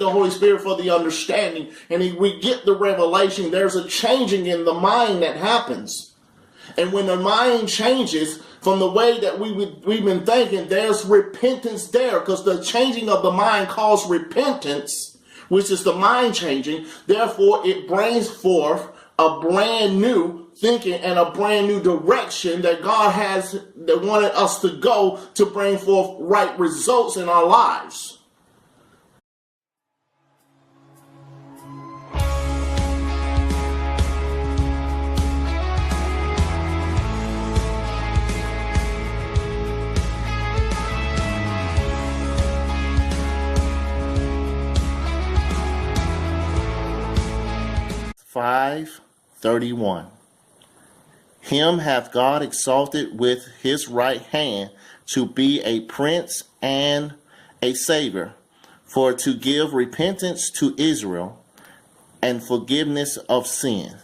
the Holy Spirit for the understanding, and we get the revelation. There's a changing in the mind that happens. And when the mind changes from the way that we've been thinking, there's repentance there, because the changing of the mind calls repentance, which is the mind changing. Therefore, it brings forth a brand new thinking and a brand new direction that God has that wanted us to go to bring forth right results in our lives. Five 31. Him hath God exalted with his right hand to be a prince and a savior, for to give repentance to Israel and forgiveness of sin.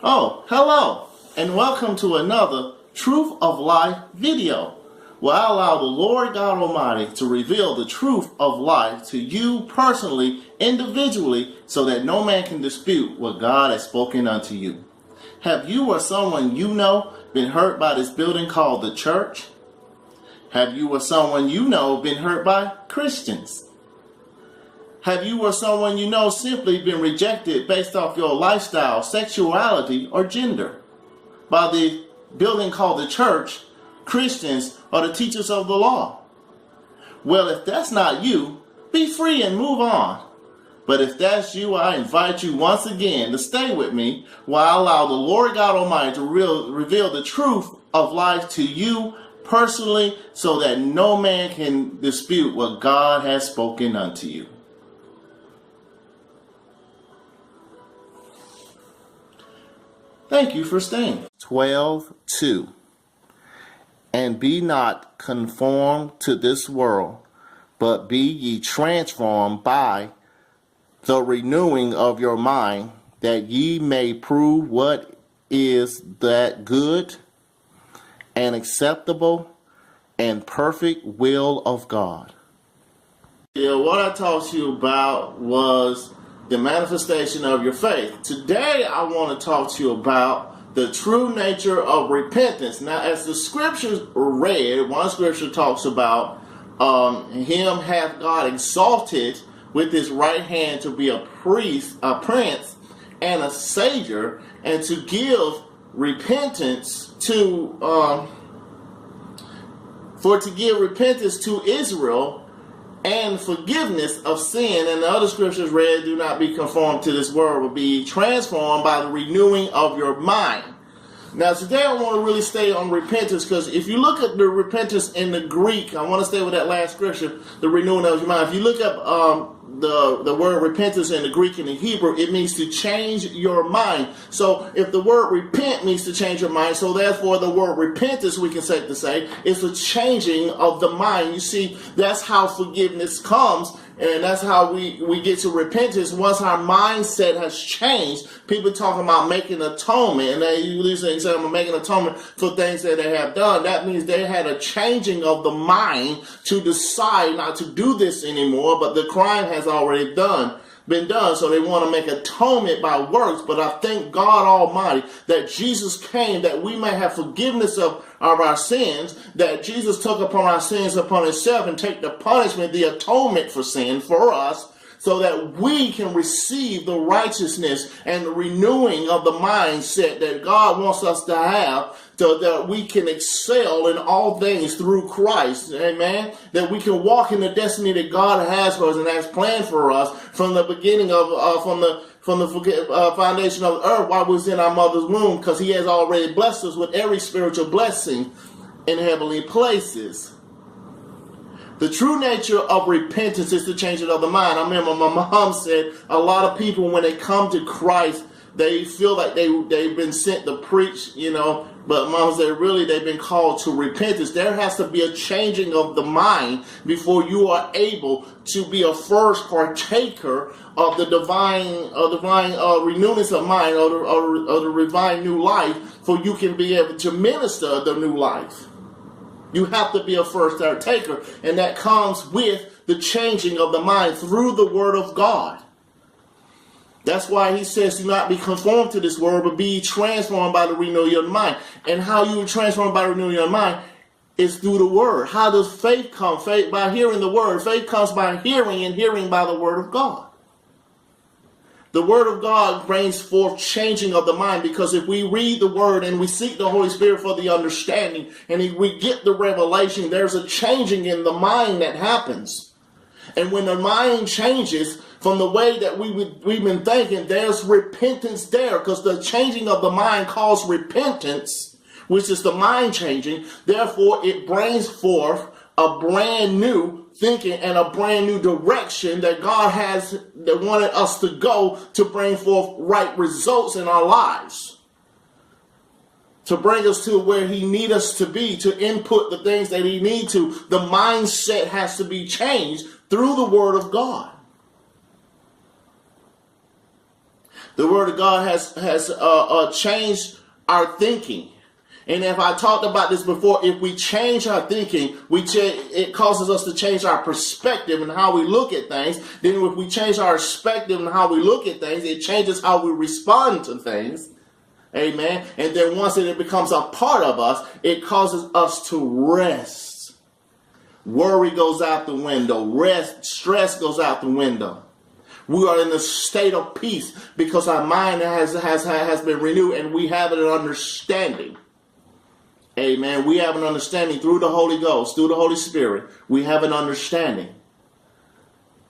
Oh, hello, and welcome to another Truth of Life video, where I allow the Lord God Almighty to reveal the truth of life to you personally, individually, so that no man can dispute what God has spoken unto you. Have you or someone you know been hurt by this building called the church? Have you or someone you know been hurt by Christians? Have you or someone you know simply been rejected based off your lifestyle, sexuality, or gender by the building called the church, Christians, or the teachers of the law? Well, if that's not you, be free and move on. But if that's you, I invite you once again to stay with me while I allow the Lord God Almighty to reveal the truth of life to you personally, so that no man can dispute what God has spoken unto you. Thank you for staying. 12:2. And be not conformed to this world, but be ye transformed by the renewing of your mind, that ye may prove what is that good and acceptable and perfect will of God. Yeah, what I talked to you about was the manifestation of your faith. Today, I want to talk to you about the true nature of repentance. Now, as the scriptures read, one scripture talks about him hath God exalted with his right hand to be a priest, a prince, and a savior, and to give repentance to give repentance to Israel and forgiveness of sin. And the other scriptures read, do not be conformed to this world, but be transformed by the renewing of your mind. Now today I want to really stay on repentance, because if you look at the repentance in the Greek, I want to stay with that last scripture, the renewing of your mind. If you look up the word repentance in the Greek and the Hebrew, it means to change your mind. So if the word repent means to change your mind, so therefore the word repentance, we can say is the changing of the mind. You see, that's how forgiveness comes. And that's how we get to repentance. Once our mindset has changed, people talking about making atonement, and they usually say, I'm making atonement for things that they have done. That means they had a changing of the mind to decide not to do this anymore, but the crime has already been done, so they want to make atonement by works. But I thank God Almighty that Jesus came that we may have forgiveness of our sins, that Jesus took upon our sins upon himself and take the punishment, the atonement for sin for us, so that we can receive the righteousness and the renewing of the mindset that God wants us to have, so that we can excel in all things through Christ. Amen. That we can walk in the destiny that God has for us and has planned for us from the beginning of from the foundation of the earth while we was in our mother's womb, because he has already blessed us with every spiritual blessing in heavenly places. The true nature of repentance is the changing of the mind. I remember my mom said a lot of people, when they come to Christ, they feel like they've been sent to preach, but Mama said really they've been called to repentance. There has to be a changing of the mind before you are able to be a first partaker of the divine renewness of mind, or the divine new life, for you can be able to minister the new life. You have to be a first partaker, and that comes with the changing of the mind through the Word of God. That's why he says, do not be conformed to this world, but be transformed by the renewing of your mind. And how you are transformed by the renewing of your mind is through the Word. How does faith come? Faith by hearing the Word. Faith comes by hearing, and hearing by the Word of God. The Word of God brings forth changing of the mind, because if we read the Word and we seek the Holy Spirit for the understanding, and if we get the revelation, there's a changing in the mind that happens. And when the mind changes from the way that we've been thinking, there's repentance there, because the changing of the mind calls repentance, which is the mind changing. Therefore, it brings forth a brand new thinking and a brand new direction that God that wanted us to go to bring forth right results in our lives, to bring us to where he needs us to be, to input the things that he needs to. The mindset has to be changed through the Word of God. The Word of God has changed our thinking. And if I talked about this before, if we change our thinking, it causes us to change our perspective and how we look at things. Then if we change our perspective and how we look at things, it changes how we respond to things. Amen. And then once it becomes a part of us, it causes us to rest. Worry goes out the window. Stress goes out the window. We are in a state of peace because our mind has been renewed, and we have an understanding. Amen. We have an understanding through the Holy Ghost, through the Holy Spirit. We have an understanding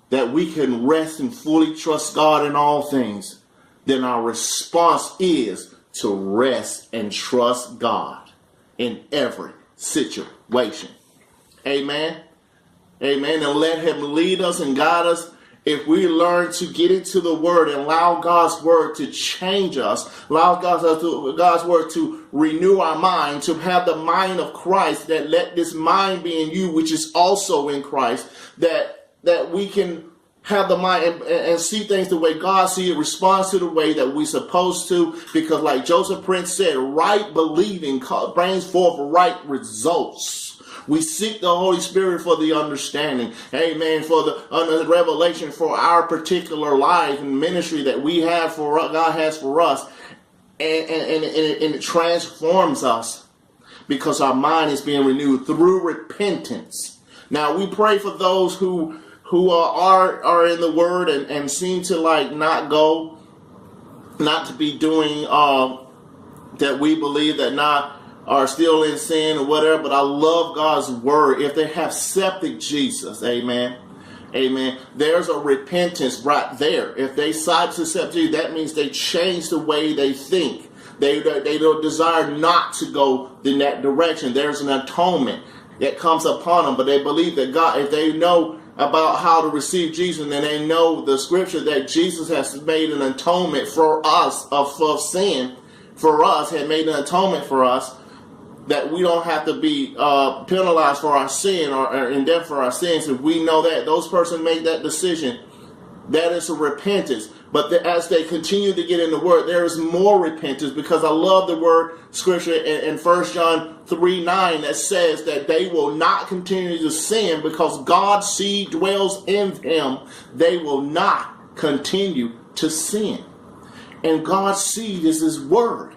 that we can rest and fully trust God in all things. Then our response is to rest and trust God in every situation. Amen. Amen. And let him lead us and guide us. If we learn to get into the Word and allow God's Word to change us, allow God's Word to renew our mind, to have the mind of Christ, that let this mind be in you, which is also in Christ, that we can have the mind and see things the way God sees it, responds to the way that we're supposed to, because like Joseph Prince said, right believing brings forth right results. We seek the Holy Spirit for the understanding. Amen. For the revelation for our particular life and ministry that we have God has for us. And it transforms us because our mind is being renewed through repentance. Now we pray for those who are in the Word and seem to not to be doing that we believe that not are still in sin or whatever, but I love God's Word. If they have accepted Jesus, amen, amen, there's a repentance right there. If they decide to accept Jesus, that means they change the way they think. They don't desire not to go in that direction. There's an atonement that comes upon them, but they believe that God, if they know about how to receive Jesus, and they know the scripture that Jesus has made an atonement for us of sin, for us, had made an atonement for us, that we don't have to be penalized for our sin or in death for our sins. If we know that, those persons make that decision, that is a repentance. But as they continue to get in the Word, there is more repentance, because I love the word scripture in 1 John 3:9 that says that they will not continue to sin because God's seed dwells in them. They will not continue to sin. And God's seed is His Word.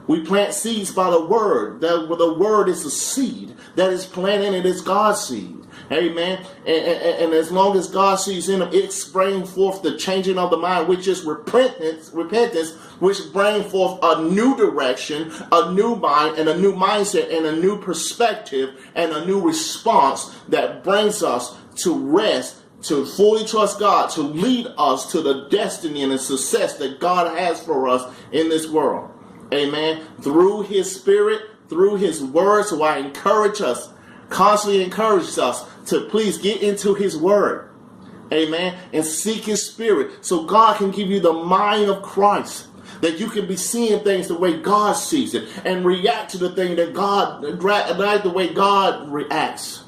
We plant seeds by the Word. The Word is a seed that is planted, and it is God's seed. Amen. And as long as God sees in them, it's bringing forth the changing of the mind, which is repentance, which brings forth a new direction, a new mind, and a new mindset, and a new perspective, and a new response that brings us to rest, to fully trust God, to lead us to the destiny and the success that God has for us in this world. Amen. Through His Spirit, through His Word. So I encourage us, constantly encourage us to please get into His Word. Amen. And seek His Spirit so God can give you the mind of Christ. that you can be seeing things the way God sees it and react to the thing that the way God reacts.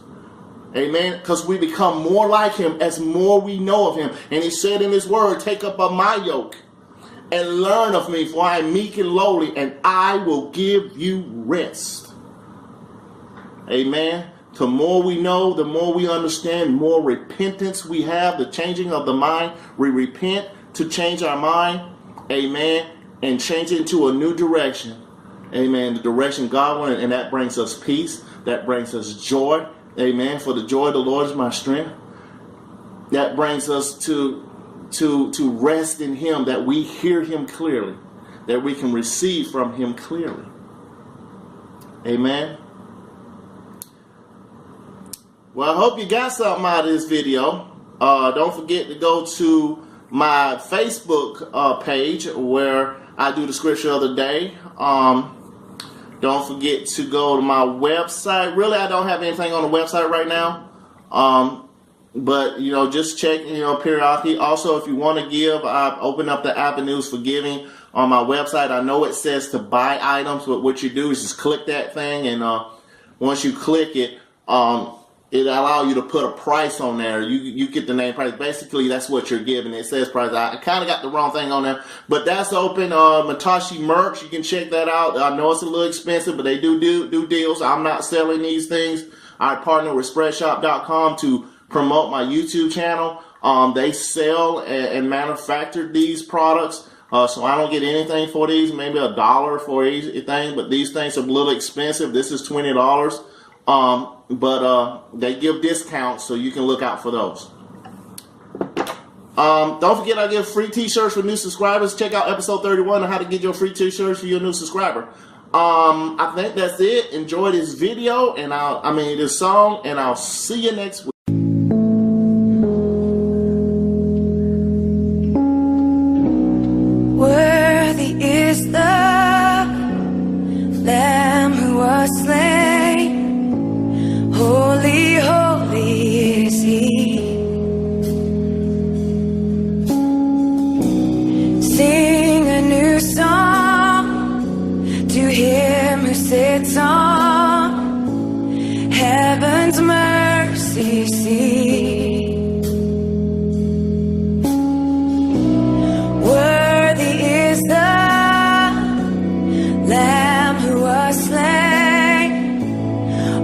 Amen. Because we become more like him as more we know of him. And he said in his word, take up on my yoke and learn of me, for I am meek and lowly, and I will give you rest. Amen. The more we know, the more we understand, more repentance we have, the changing of the mind. We repent to change our mind. Amen. And change it into a new direction. Amen. The direction God wanted, and that brings us peace. That brings us joy. Amen. For the joy of the Lord is my strength. That brings us to rest in him, that we hear him clearly, that we can receive from him clearly. Amen. Well, I hope you got something out of this video. Don't forget to go to my Facebook page where I do the scripture of the day. Don't forget to go to my website. Really, I don't have anything on the website right now. But, just check, periodically. Also, if you want to give, I've opened up the avenues for giving on my website. I know it says to buy items, but what you do is just click that thing. And once you click it, it allows you to put a price on there. You get the name price. Basically, that's what you're giving. It says price. I kind of got the wrong thing on there, but that's open. Matashi merch. You can check that out. I know it's a little expensive, but they do deals. I'm not selling these things. I partner with Spreadshop.com to promote my YouTube channel. They sell and manufacture these products. So I don't get anything for these. Maybe $1 for each thing, but these things are a little expensive. This is $20. But they give discounts, so you can look out for those. Don't forget, I give free t-shirts for new subscribers. Check out episode 31 on how to get your free t-shirts for your new subscriber. I think that's it. Enjoy this video and this song, and I'll see you next week. Worthy is the Lamb who was slain. Holy, holy is he. Sing a new song to him who sits on heaven's mercy seat. Worthy is the Lamb who was slain.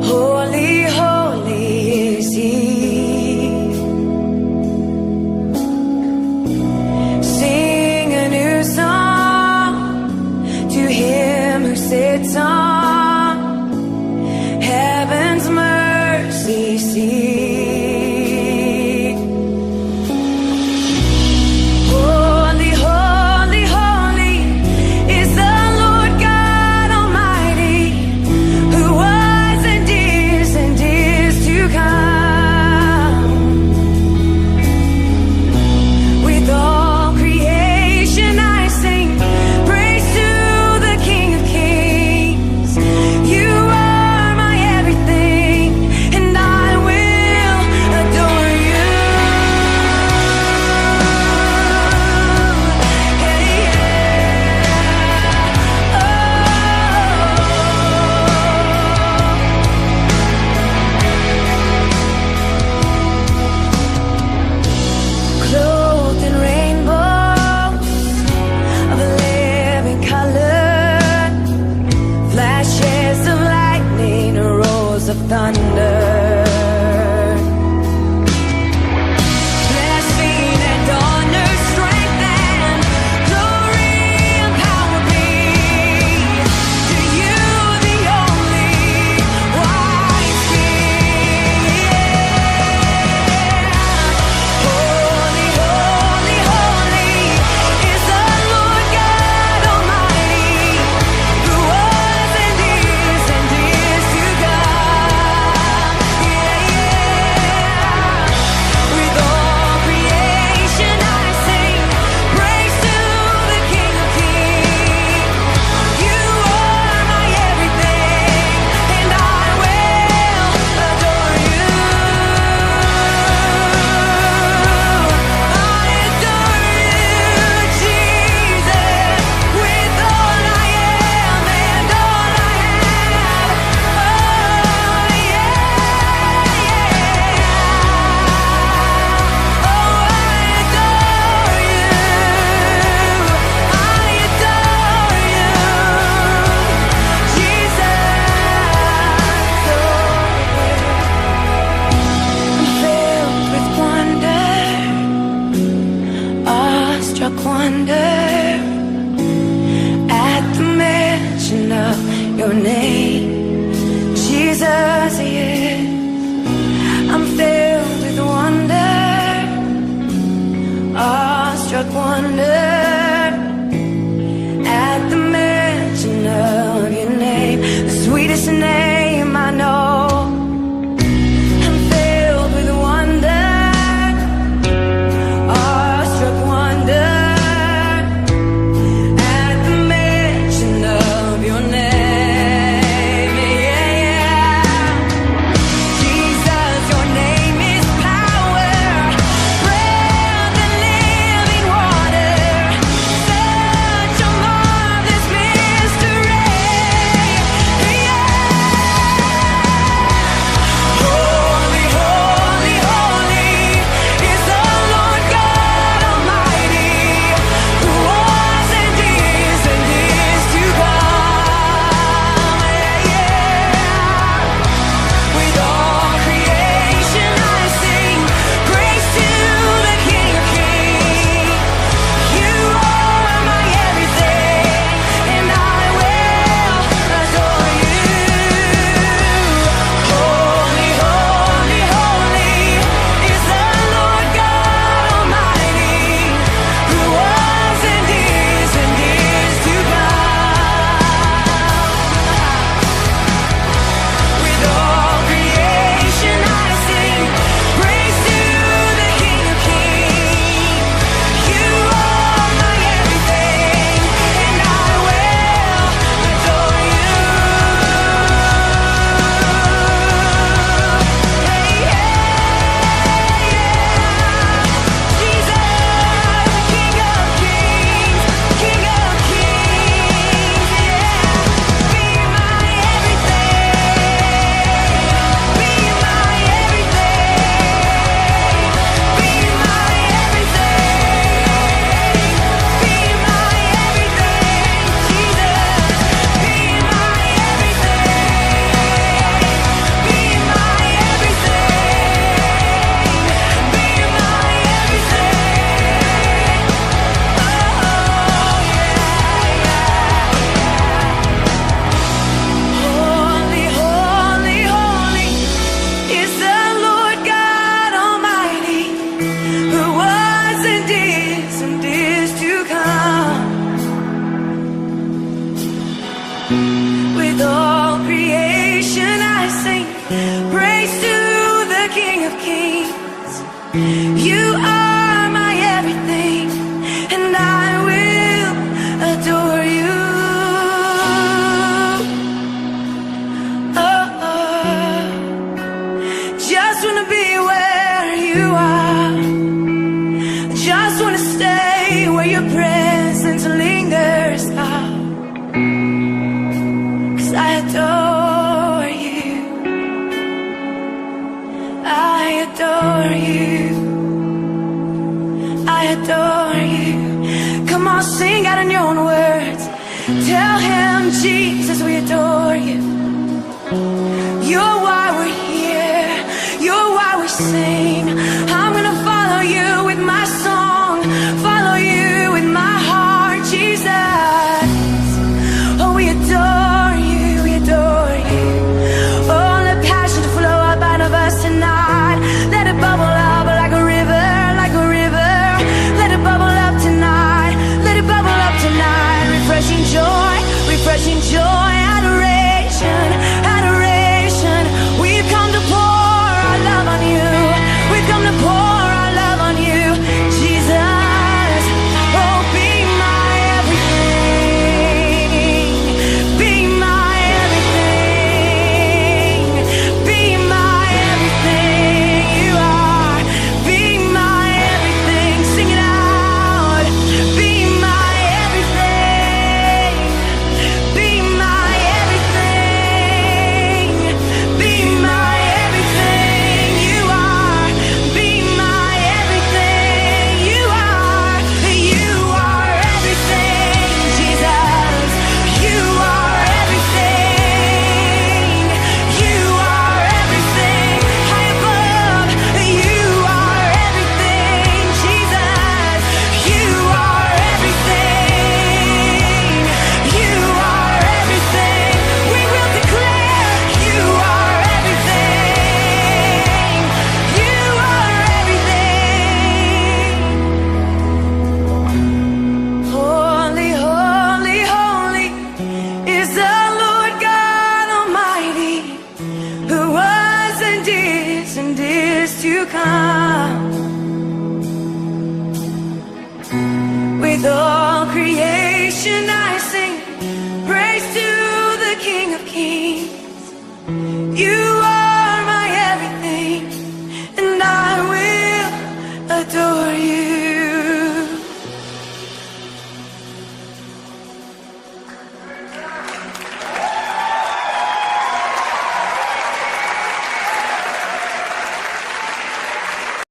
Holy, holy is he. Sing a new song to him who sits on heaven's mercy seat. Holy, holy, holy is the Lord God Almighty, who was and is to come. With all creation I sing praise to the King of Kings. You are my everything, and I will adore you. Hey, clothed in rainbows of a living color, flashes of lightning, roars of thunder. Blessing and honor, strength and glory and power be to you, the only wise King. Holy, holy, holy is the Lord God Almighty, who was and is to come. your name, Jesus, yeah. I'm filled with wonder, awestruck wonder, at the mention of your name, the sweetest name I know. I'm filled with wonder, awestruck wonder, at the mention of your name, yeah, yeah. Jesus, your name is power, breath and living water, such a marvelous mystery, yeah. Holy, holy, holy is the Lord God Almighty, who was and is to come, yeah, yeah. With all creation I sing praise to the King of Kings. You are my everything, and I will adore you. Holy, holy, holy is the Lord God Almighty, who was and is to come. With all creation I sing praise to the King of Kings. You are my everything, and I will adore you. Hey, yeah, yeah. Jesus, King of Kings, King of Kings, yeah. Be my everything, be my everything, be my everything, be my everything, Jesus. Be my everything, be my everything, be my everything. Oh, yeah, yeah. Holy, holy, holy is the Lord God Almighty, who was and is to come. With all creation I sing praise to the King of Kings. You are my everything, and I will adore you. Oh, oh. Just wanna be where you are. Just wanna stay where your presence lingers out. 'Cause I adore you, I adore you, I adore you. Come on, sing out in your own words. Tell him, Jesus, we adore you. You're why we're here, you're why we sing. I'm gonna follow you with my song, follow you with my heart, Jesus. Oh, we adore you, we adore you. Oh, let passion flow up out of us tonight. Let it bubble up like a river, like a river. Let it bubble up tonight, let it bubble up tonight. Refreshing joy, adoration, adoration. We come. With all creation I sing praise to the King of Kings. You